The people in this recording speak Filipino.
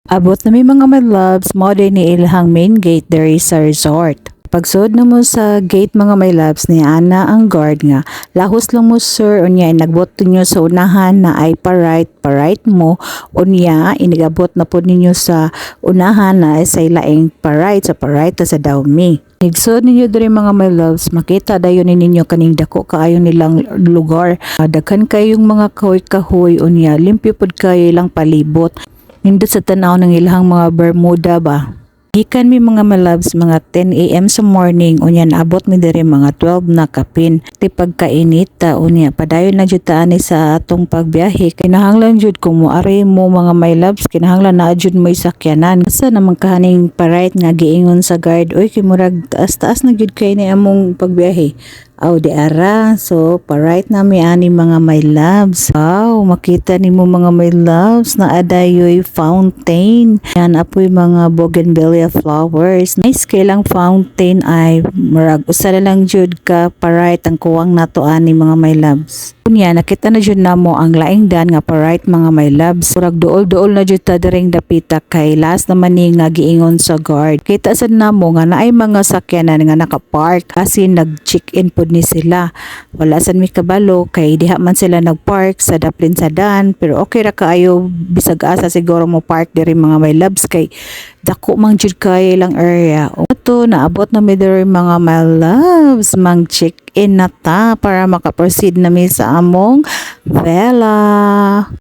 Abot na may mga my loves, mo din ni ilhang main gate diri sa resort. Pagsud na mo sa gate mga my loves ni ana ang guard nga. Lahos lang mo sir, unya nagboto nyo sa unahan na ay pa-right mo. Unya inigabot na po ninyo sa unahan na ay sa ilaing pa-right, so pa-right ta sa daw me. Nigsod ninyo diri mga my loves, makita dayon ninyo kaning dako kaayo nilang lugar. Daghan kayong mga kahoy-kahoy unya, limpyo pod kayo ilang palibot. Nindot sa tanaw ng ilahang mga Bermuda ba. Gikan mi mga malabs mga 10 AM sa morning unya naabot mi diri mga 12 na kapin. Ti pagkainit ta unya padayon na jud ta ani sa atong pagbiyahe. Kinahanglan jud kung moari mo mga my loves, kinahanglan na jud mo sakyanan. Asa naman kaning pa-right nga giingon sa guard, oy kay murag taas-taas na jud kay ni among pagbiyahe. Aw di ara, so pa-right na mi ani mga my loves. Wow, makita nimo mga my loves na adayoy fountain. Yan apoy mga bougainvillea flowers. Nice kay lang fountain ay murag usa na lang jud ka pa-right ang kuwang nato ani mga my loves. Unya nakita na jud namo ang laing dan nga pa-right mga my loves. Murag duol-duol na jud ta diring dapita kay last naman ni nga giingon sa guard. Kita sad namo nga naay mga sakyanan nga naka-park kasi nag-check-in pod ni sila. Wala sad mi kabalo kay diha man sila nag-park sa daplin sa dan, pero okay ra kaayo bisag asa siguro mo park diri mga my loves kay dako mang jud kay lang area. Oto naabot na mi diri mga my loves, mang check-in na ta para maka-proceed na mi sa among vela.